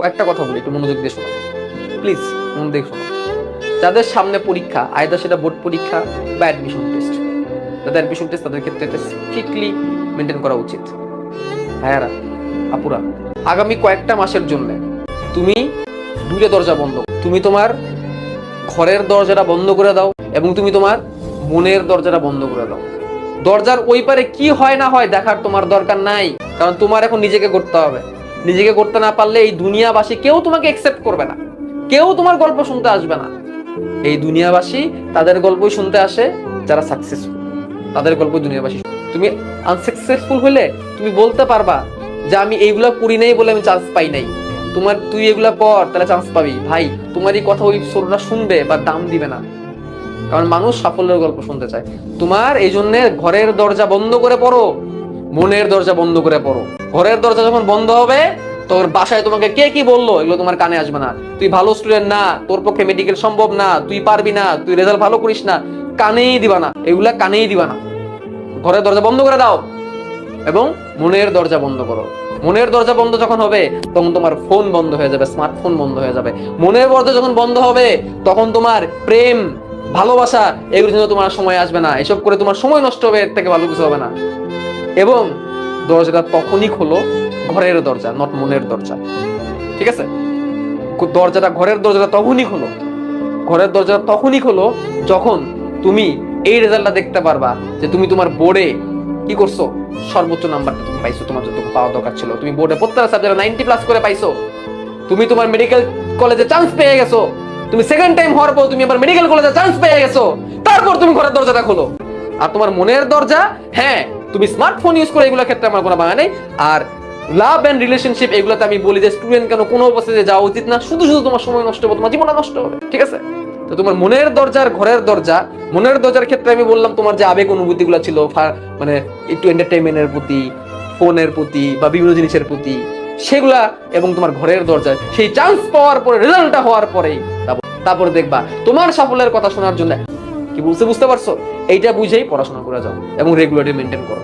একটা কথা বলি, একটু মনোযোগ দিয়ে শোনো প্লিজ, মন দিয়ে শোনো। যাদের সামনে পরীক্ষা, আইদার সেটা বোর্ড পরীক্ষা বা অ্যাডমিশন টেস্ট, যাদের অ্যাডমিশন টেস্ট তাদের ক্ষেত্রে এটা স্ট্রিক্টলি মেনটেন করা উচিত। ভাইয়ারা, আপুরা, আগামী কয়েকটা মাসের জন্য তুমি দুইটা দরজা বন্ধ, তুমি তোমার ঘরের দরজাটা বন্ধ করে দাও এবং তুমি তোমার মনের দরজাটা বন্ধ করে দাও। দরজার ওই পারে কি হয় না হয় দেখার তোমার দরকার নাই, কারণ তোমার এখন নিজেকে করতে হবে। নিজেকে করতে না পারলে এই দুনিয়াবাসী কেউ তোমাকে একসেপ্ট করবে না, কেউ তোমার গল্প শুনতে আসবে না। এই দুনিয়াবাসী তাদের গল্পই শুনতে আসে যারা সাকসেসফুল, তাদের গল্প দুনিয়াবাসী। তুমি আনসাকসেসফুল হলে তুমি বলতে পারবা যে আমি এইগুলা করি নাই বলে আমি চান্স পাই নাই। তুই এগুলা পর, তাহলে চান্স পাবি। ভাই, তোমার এই কথা ওই ছোটরা শুনবে বা দাম দিবে না, কারণ মানুষ সাফল্যের গল্প শুনতে চায়। তোমার এই জন্য ঘরের দরজা বন্ধ করে পড়ো, মনের দরজা বন্ধ করে পড়ো। ঘরের দরজা যখন বন্ধ হবে, তোর বাসায় তোমাকে কে কি বললো এগুলো তোমার কানে আসবে না। তুই ভালো স্টুডেন্ট না, তোর পক্ষে মেডিকেল সম্ভব না, তুই পারবি না, তুই রেজাল্ট ভালো করিস না, কানেই দিবা না, এগুলা কানেই দিবা না। ঘরের দরজা বন্ধ করে দাও এবং মনের দরজা বন্ধ করো। মনের দরজা বন্ধ যখন হবে তখন তোমার ফোন বন্ধ হয়ে যাবে, স্মার্টফোন বন্ধ হয়ে যাবে। মনের দরজা যখন বন্ধ হবে তখন তোমার প্রেম, ভালোবাসা এগুলোর জন্য তোমার সময় আসবে না। এসব করে তোমার সময় নষ্ট হবে, এর থেকে ভালো কিছু হবে না। এবং দরজাটা তখনই খোলো, ঘরের দরজা, নট মনের দরজা, ঠিক আছে? দরজাটা, ঘরের দরজাটা তখনই খোলো, ঘরের দরজাটা তখনই খোলো যখন তুমি এই রেজাল্টটা দেখতে পারবা যে তুমি তোমার বোর্ডে কি করছো, সর্বোচ্চ নাম্বারটা তুমি পাইছো, তোমার যতটুকু পাওয়া দরকার ছিল। তুমি বোর্ডে প্রত্যেকটা সাবজেক্টে 90+ করে পাইছো। তুমি তোমার মেডিকেল কলেজে চান্স পেয়ে গেছো। তুমি সেকেন্ড টাইম হওয়ার পর তুমি আবার মেডিকেল কলেজে চান্স পেয়ে গেছো। তারপর তুমি ঘরের দরজাটা খোলো। আর তোমার মনের দরজা, হ্যাঁ, তুমি স্মার্টফোন ইউজ করে, এগুলোর ক্ষেত্রে আমার কোনো বাধা নেই। আর লাভ এন্ড রিলেশনশিপ এগুলোতে আমি বলি যে স্টুডেন্ট কেন কোনো অবস্থাতে যাওয়া উচিত না। শুধু শুধু তোমার সময় নষ্ট হবে, তোমার জীবনটা নষ্ট হবে, ঠিক আছে? তো তোমার মনের দরজার, ঘরের দরজা, মনের দরজার ক্ষেত্রে আমি বললাম তোমার যে আবেগ অনুভূতি গুলো ছিল, মানে একটু এন্টারটেইনমেন্টের প্রতি, ফোনের প্রতি বা বিভিন্ন জিনিসের প্রতি, সেগুলা, এবং তোমার ঘরের দরজা সেই চান্স পাওয়ার পরে, রেজাল্টটা হওয়ার পরেই তারপর দেখবা তোমার সাফল্যের কথা শোনার জন্য কি বলছে, বুঝতে পারছো? এইটা বুঝেই পড়াশোনা করে যাও এবং রেগুলারলি মেনটেন করো।